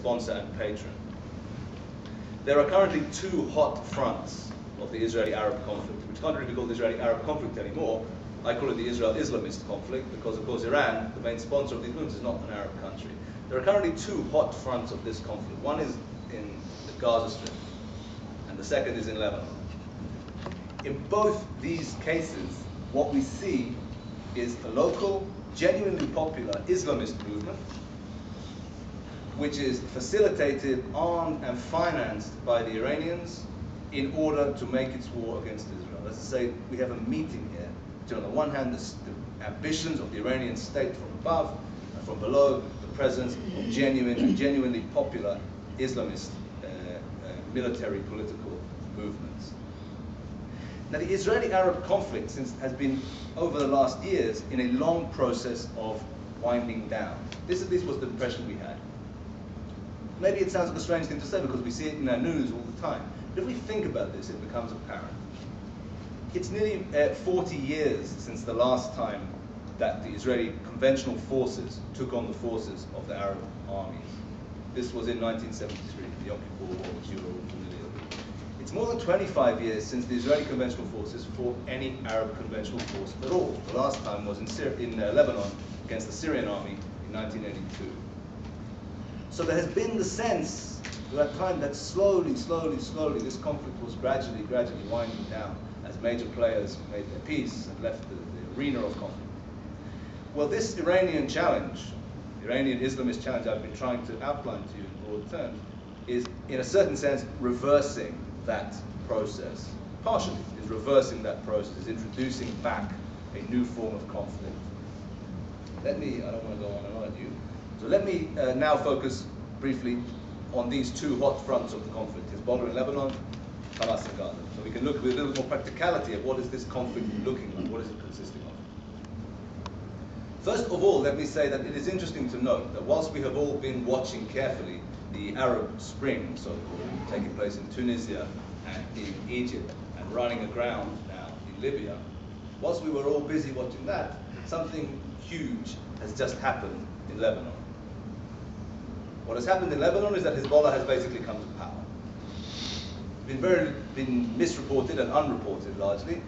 sponsor and patron. There are currently two hot fronts of the Israeli-Arab conflict, which can't really be called the Israeli-Arab conflict anymore. I call it the Israel-Islamist conflict because, of course, Iran, the main sponsor of these movements, is not an Arab country. There are currently two hot fronts of this conflict. One is in the Gaza Strip, and the second is in Lebanon. In both these cases, what we see is a local, genuinely popular Islamist movement, which is facilitated, armed, and financed by the Iranians in order to make its war against Israel. Let's say we have a meeting here between, on the one hand, the ambitions of the Iranian state from above, and from below, the presence of genuinely popular Islamist military political movements. Now, the Israeli-Arab conflict has been, over the last years, in a long process of winding down. This at least was the impression we had. Maybe it sounds like a strange thing to say because we see it in our news all the time. But if we think about this, it becomes apparent. It's nearly 40 years since the last time that the Israeli conventional forces took on the forces of the Arab armies. This was in 1973, the Yom Kippur War, which you are all familiar with. It's more than 25 years since the Israeli conventional forces fought any Arab conventional force at all. The last time was in Lebanon against the Syrian army in 1982. So there has been the sense at that time that slowly, this conflict was gradually winding down as major players made their peace and left the arena of conflict. Well, this Iranian challenge, the Iranian Islamist challenge I've been trying to outline to you in broad terms, is in a certain sense reversing that process. Partially is reversing that process, is introducing back a new form of conflict. I don't want to go on and on at you. So let me now focus briefly on these two hot fronts of the conflict, Hezbollah in Lebanon, Hamas in Gaza. So we can look with a little more practicality at what is this conflict looking like, what is it consisting of. First of all, let me say that it is interesting to note that whilst we have all been watching carefully the Arab Spring, so-called, taking place in Tunisia and in Egypt and running aground now in Libya, whilst we were all busy watching that, something huge has just happened in Lebanon. What has happened in Lebanon is that Hezbollah has basically come to power. It's been misreported and unreported largely.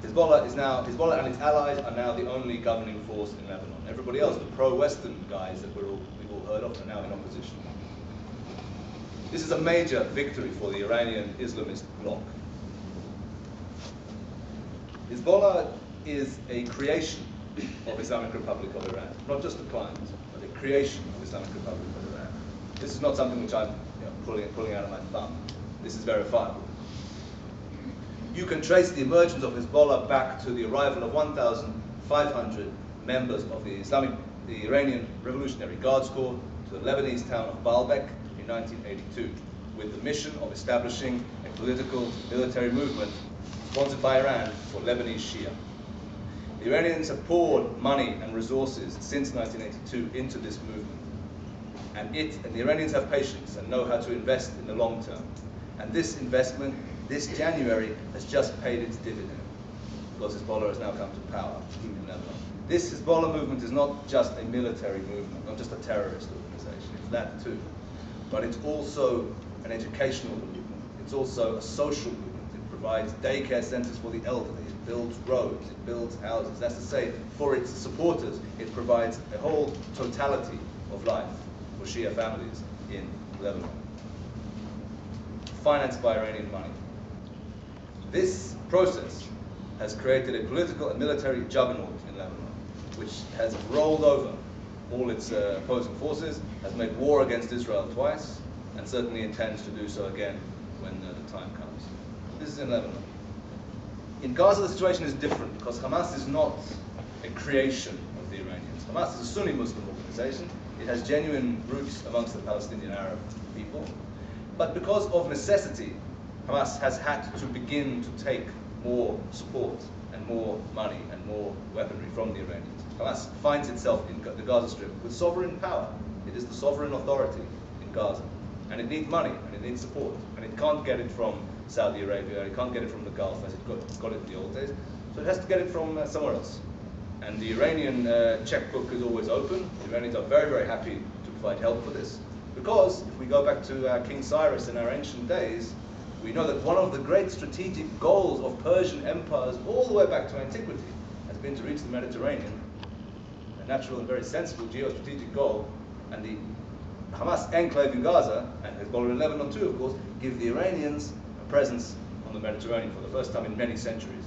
Hezbollah and its allies are now the only governing force in Lebanon. Everybody else, the pro-Western guys that we've all heard of, are now in opposition. This is a major victory for the Iranian Islamist bloc. Hezbollah is a creation of Islamic Republic of Iran, not just a client, but a creation of Islamic Republic of Iran. This is not something which I'm pulling out of my thumb. This is verifiable. You can trace the emergence of Hezbollah back to the arrival of 1,500 members of the Iranian Revolutionary Guards Corps to the Lebanese town of Baalbek in 1982, with the mission of establishing a political military movement sponsored by Iran for Lebanese Shia. The Iranians have poured money and resources since 1982 into this movement. And the Iranians have patience and know how to invest in the long term. And this investment, this January, has just paid its dividend, because Hezbollah has now come to power in Lebanon. This Hezbollah movement is not just a military movement, not just a terrorist organization, it's that too. But it's also an educational movement. It's also a social movement. It provides daycare centers for the elderly. It builds roads. It builds houses. That's to say, for its supporters, it provides a whole totality of life for Shia families in Lebanon, financed by Iranian money. This process has created a political and military juggernaut in Lebanon, which has rolled over all its opposing forces, has made war against Israel twice, and certainly intends to do so again when the time comes. This is in Lebanon. In Gaza, the situation is different because Hamas is not a creation of the Iranians. Hamas is a Sunni Muslim organization. It has genuine roots amongst the Palestinian Arab people. But because of necessity, Hamas has had to begin to take more support and more money and more weaponry from the Iranians. Hamas finds itself in the Gaza Strip with sovereign power. It is the sovereign authority in Gaza. And it needs money, and it needs support. And it can't get it from Saudi Arabia, it can't get it from the Gulf as it got it in the old days. So it has to get it from somewhere else. And the Iranian checkbook is always open. The Iranians are very, very happy to provide help for this. Because if we go back to King Cyrus in our ancient days, we know that one of the great strategic goals of Persian empires all the way back to antiquity has been to reach the Mediterranean, a natural and very sensible geostrategic goal, and the Hamas enclave in Gaza, and Hezbollah in Lebanon too, of course, give the Iranians a presence on the Mediterranean for the first time in many centuries.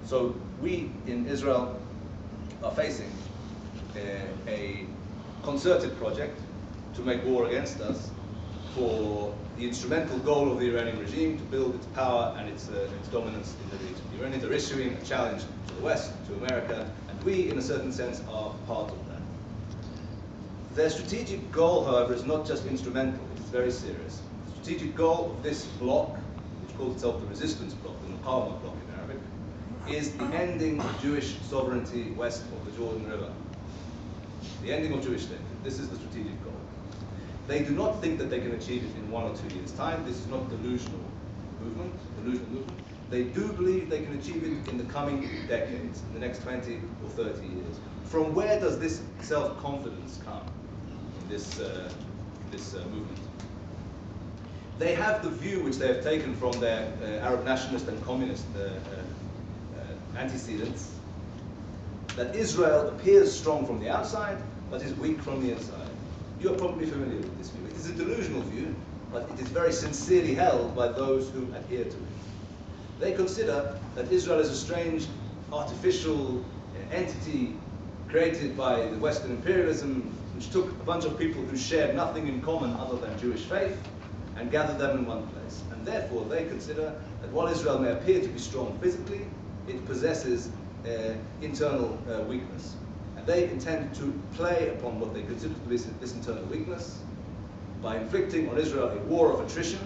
So we in Israel are facing a concerted project to make war against us for the instrumental goal of the Iranian regime to build its power and its dominance in the region. The Iranians are issuing a challenge to the West, to America, and we, in a certain sense, are part of that. Their strategic goal, however, is not just instrumental, it is very serious. The strategic goal of this bloc, which calls itself the resistance bloc, the Muqawamah bloc in Arabic, is the ending of Jewish sovereignty west of the Jordan River. The ending of Jewish statehood. This is the strategic goal. They do not think that they can achieve it in 1 or 2 years' time. This is not delusional movement. They do believe they can achieve it in the coming decades, in the next 20 or 30 years. From where does this self-confidence come in this movement? They have the view which they have taken from their Arab nationalist and communist antecedents, that Israel appears strong from the outside, but is weak from the inside. You are probably familiar with this view. It is a delusional view, but it is very sincerely held by those who adhere to it. They consider that Israel is a strange, artificial entity created by the Western imperialism, which took a bunch of people who shared nothing in common other than Jewish faith and gathered them in one place. And therefore, they consider that while Israel may appear to be strong physically, it possesses internal weakness. And they intend to play upon what they consider to be this internal weakness by inflicting on Israel a war of attrition,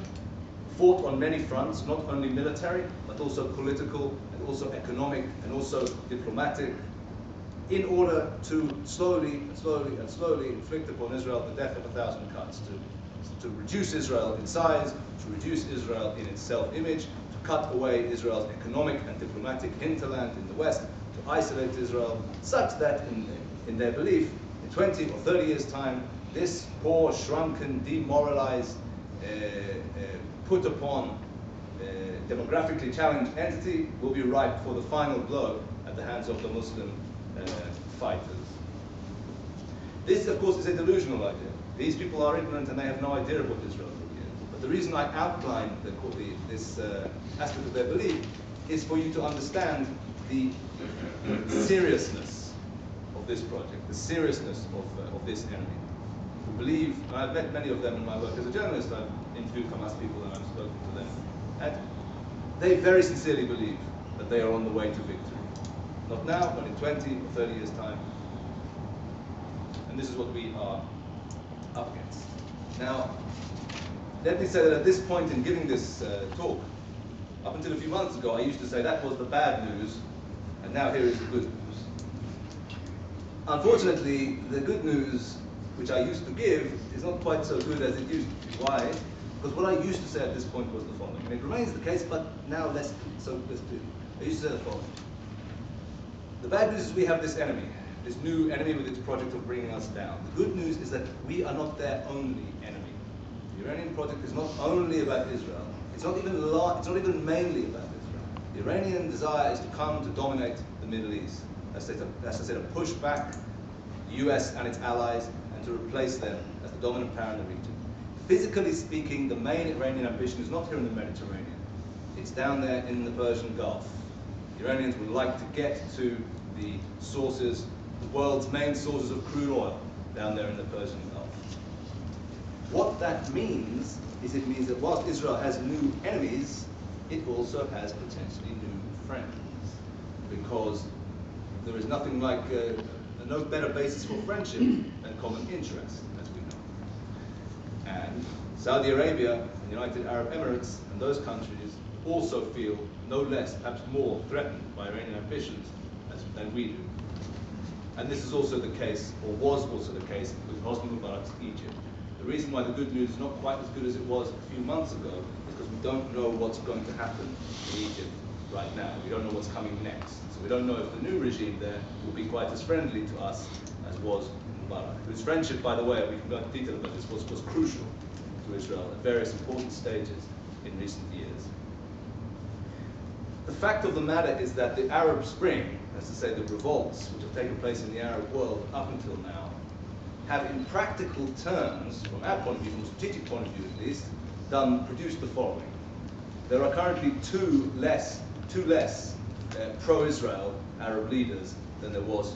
fought on many fronts, not only military, but also political, and also economic, and also diplomatic, in order to slowly inflict upon Israel the death of 1,000 cuts, to reduce Israel in size, to reduce Israel in its self-image, to cut away Israel's economic and diplomatic hinterland in the West, to isolate Israel, such that in their belief, in 20 or 30 years' time, this poor, shrunken, demoralized, put upon, demographically challenged entity will be ripe for the final blow at the hands of the Muslim fighters. This, of course, is a delusional idea. These people are ignorant and they have no idea of what Israel really is. But the reason I outlined this aspect of their belief is for you to understand the seriousness of this project, the seriousness of this enemy. Who believe, and I've met many of them in my work as a journalist, I've interviewed Hamas people and I've spoken to them, and they very sincerely believe that they are on the way to victory. Not now, but in 20 or 30 years' time. And this is what we are up against. Now, let me say that at this point in giving this talk, up until a few months ago, I used to say that was the bad news, and now here is the good news. Unfortunately, the good news which I used to give is not quite so good as it used to be. Why? Because what I used to say at this point was the following. And it remains the case, but now less so clear. I used to say the following. The bad news is we have this enemy, this new enemy with its project of bringing us down. The good news is that we are not their only enemy. The Iranian project is not only about Israel. It's not even mainly about Israel. The Iranian desire is to come to dominate the Middle East. As I said, to push back the US and its allies and to replace them as the dominant power in the region. Physically speaking, the main Iranian ambition is not here in the Mediterranean. It's down there in the Persian Gulf. The Iranians would like to get to the sources, the world's main sources of crude oil down there in the Persian Gulf. What that means is it means that whilst Israel has new enemies, it also has potentially new friends. Because there is nothing like, no better basis for friendship than common interest, as we know. And Saudi Arabia and the United Arab Emirates and those countries also feel no less, perhaps more, threatened by Iranian ambitions than we do. And this is also the case, or was also the case, with Hosni Mubarak's Egypt. The reason why the good news is not quite as good as it was a few months ago is because we don't know what's going to happen in Egypt right now. We don't know what's coming next. So we don't know if the new regime there will be quite as friendly to us as was in Mubarak, whose friendship, by the way, we can go into detail about this, was crucial to Israel at various important stages in recent years. The fact of the matter is that the Arab Spring, that's to say the revolts which have taken place in the Arab world up until now, have in practical terms, from our point of view, from a strategic point of view at least, produced the following. There are currently two less pro-Israel Arab leaders than there was